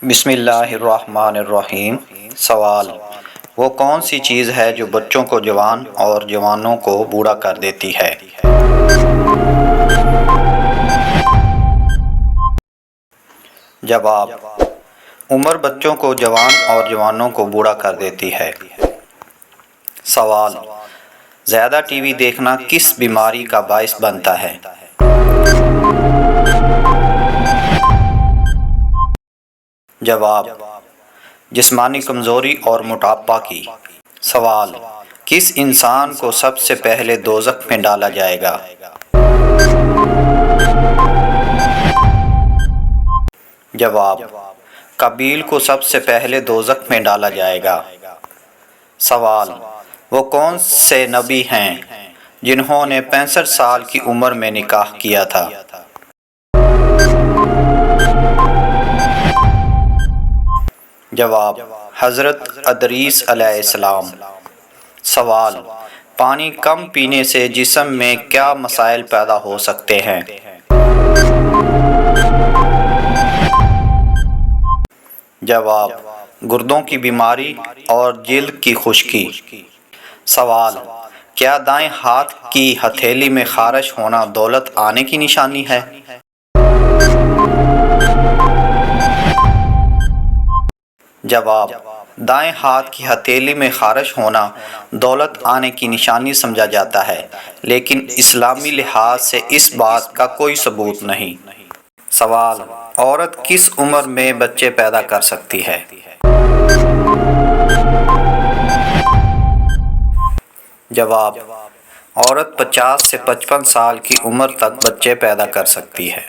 بسم اللہ الرحمن الرحیم۔ سوال: وہ کون سی چیز ہے جو بچوں کو جوان اور جوانوں کو بوڑھا کر دیتی ہے؟ جواب: عمر بچوں کو جوان اور جوانوں کو بوڑھا کر دیتی ہے۔ سوال: زیادہ ٹی وی دیکھنا کس بیماری کا باعث بنتا ہے؟ جواب: جسمانی کمزوری اور موٹاپا کی۔ سوال: کس انسان کو سب سے پہلے دوزخ میں ڈالا جائے گا؟ جواب: قابیل کو سب سے پہلے دوزخ میں ڈالا جائے گا۔ سوال: وہ کون سے نبی ہیں جنہوں نے 65 سال کی عمر میں نکاح کیا تھا؟ جواب: حضرت ادریس علیہ السلام۔ سوال: پانی کم پینے سے جسم میں کیا مسائل پیدا ہو سکتے ہیں؟ جواب: گردوں کی بیماری اور جلد کی خشکی۔ سوال: کیا دائیں ہاتھ کی ہتھیلی میں خارش ہونا دولت آنے کی نشانی ہے؟ جواب: دائیں ہاتھ کی ہتھیلی میں خارش ہونا دولت آنے کی نشانی سمجھا جاتا ہے، لیکن اسلامی لحاظ سے اس بات کا کوئی ثبوت نہیں۔ سوال: عورت کس عمر میں بچے پیدا کر سکتی ہے؟ جواب: عورت 50 سے 55 سال کی عمر تک بچے پیدا کر سکتی ہے۔